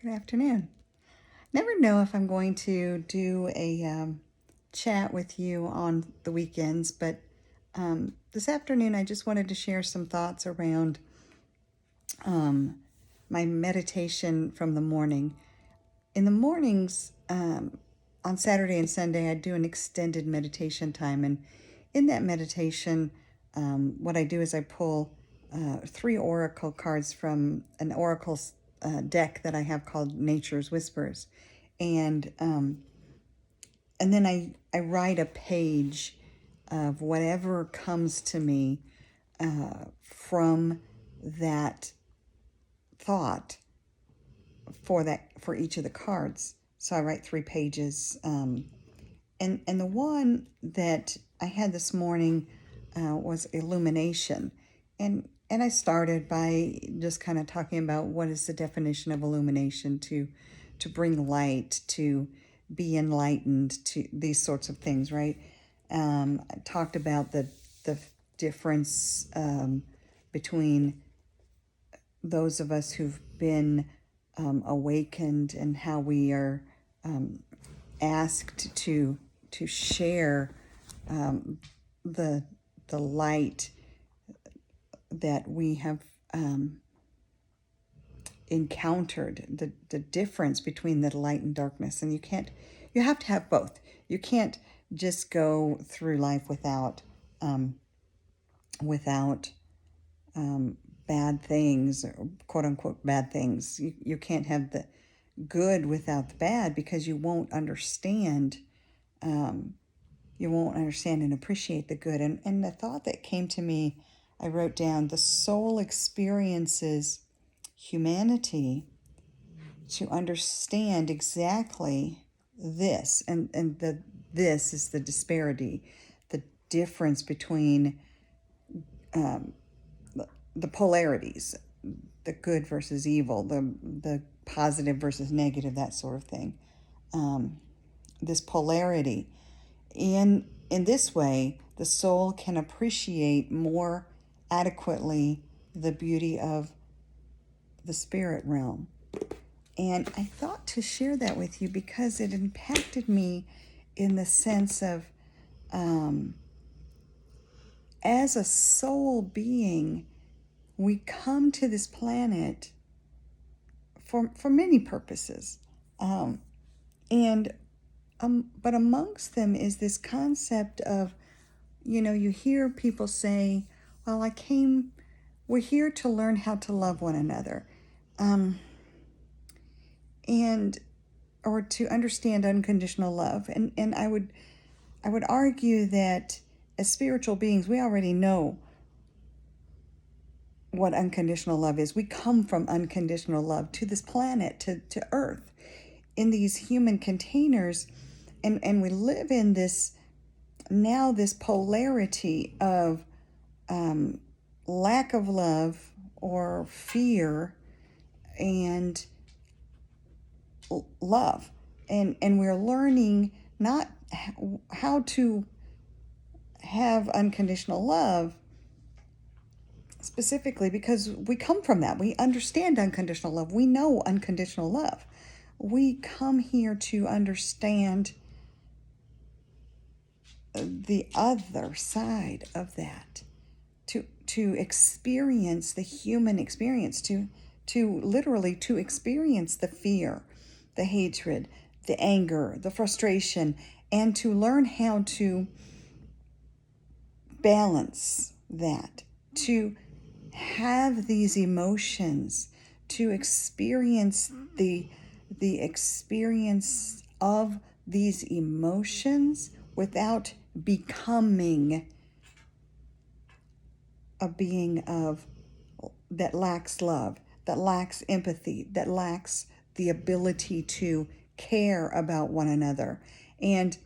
Good afternoon. Never know if I'm going to do a chat with you on the weekends, but this afternoon I just wanted to share some thoughts around um, my meditation from the morning. In the mornings, on Saturday and Sunday, I do an extended meditation time, and in that meditation, what I do is I pull three oracle cards from an oracle deck that I have called Nature's Whispers, and and then I write a page of whatever comes to me from that thought for each of the cards. So I write 3 pages, and the one that I had this morning was illumination, and I started by just kind of talking about what is the definition of illumination, to bring light, to be enlightened, to these sorts of things, right? I talked about the difference between those of us who've been awakened and how we are asked to share the light that we have encountered, the difference between the light and darkness. And you have to have both. You can't just go through life without without bad things, or quote unquote bad things. You can't have the good without the bad, because you won't understand and appreciate the good. And the thought that came to me, I wrote down: the soul experiences humanity to understand exactly this, and this is the disparity, the difference between the polarities, the good versus evil, the positive versus negative, that sort of thing. This polarity. In this way, the soul can appreciate more adequately the beauty of the spirit realm. And I thought to share that with you because it impacted me in the sense of, as a soul being, we come to this planet for many purposes. And but amongst them is this concept of, you hear people say, well, we're here to learn how to love one another. And or to understand unconditional love. And I would argue that as spiritual beings, we already know what unconditional love is. We come from unconditional love to this planet, to Earth, in these human containers, and we live in this polarity of lack of love or fear and love, and we're learning not how to have unconditional love specifically because we come from that. We understand unconditional love. We know unconditional love. We come here to understand the other side of that, to experience the human experience, to literally to experience the fear, the hatred, the anger, the frustration, and to learn how to balance that, to have these emotions, to experience the experience of these emotions without becoming a being that lacks love, that lacks empathy, that lacks the ability to care about one another. And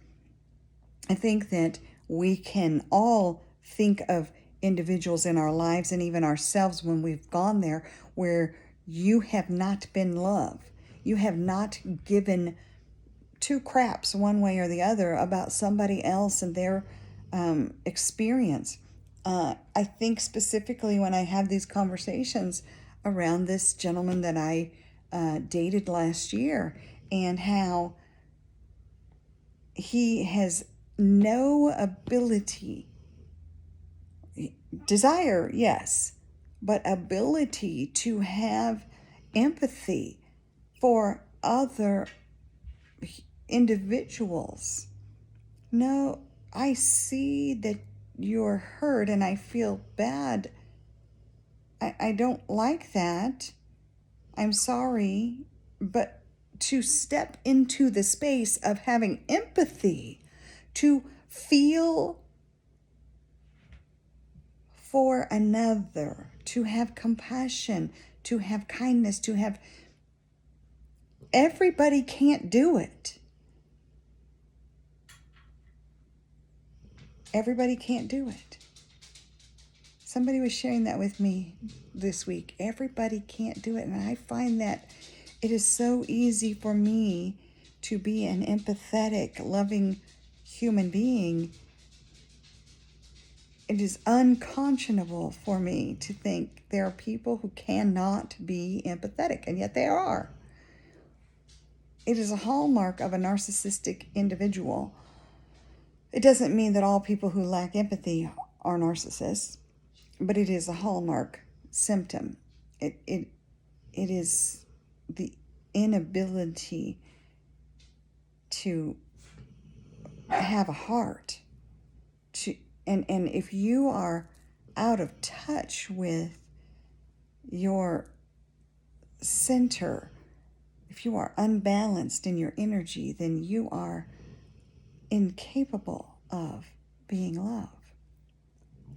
I think that we can all think of individuals in our lives and even ourselves when we've gone there where you have not been loved. You have not given two craps one way or the other about somebody else and their experience. I think specifically when I have these conversations around this gentleman that I dated last year, and how he has no ability, desire, yes, but ability to have empathy for other individuals. No, I see that you're hurt and I feel bad. I don't like that. I'm sorry. But to step into the space of having empathy, to feel for another, to have compassion, to have kindness, to have... Everybody can't do it. Everybody can't do it. Somebody was sharing that with me this week. Everybody can't do it. And I find that it is so easy for me to be an empathetic, loving human being. It is unconscionable for me to think there are people who cannot be empathetic, and yet they are. It is a hallmark of a narcissistic individual. It doesn't mean that all people who lack empathy are narcissists, but it is a hallmark symptom. It is the inability to have a heart. And if you are out of touch with your center, if you are unbalanced in your energy, then you are incapable of being love.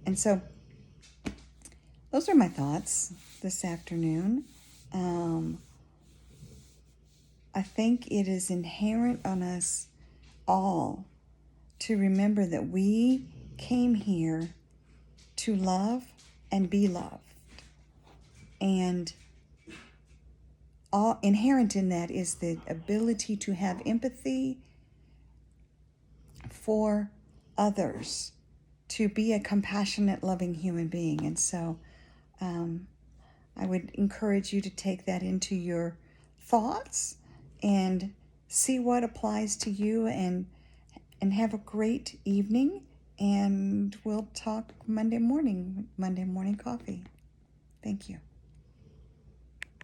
And so those are my thoughts this afternoon. I think it is inherent on us all to remember that we came here to love and be loved. And all inherent in that is the ability to have empathy for others, to be a compassionate, loving human being. And so I would encourage you to take that into your thoughts and see what applies to you, and have a great evening. And we'll talk Monday morning coffee. Thank you.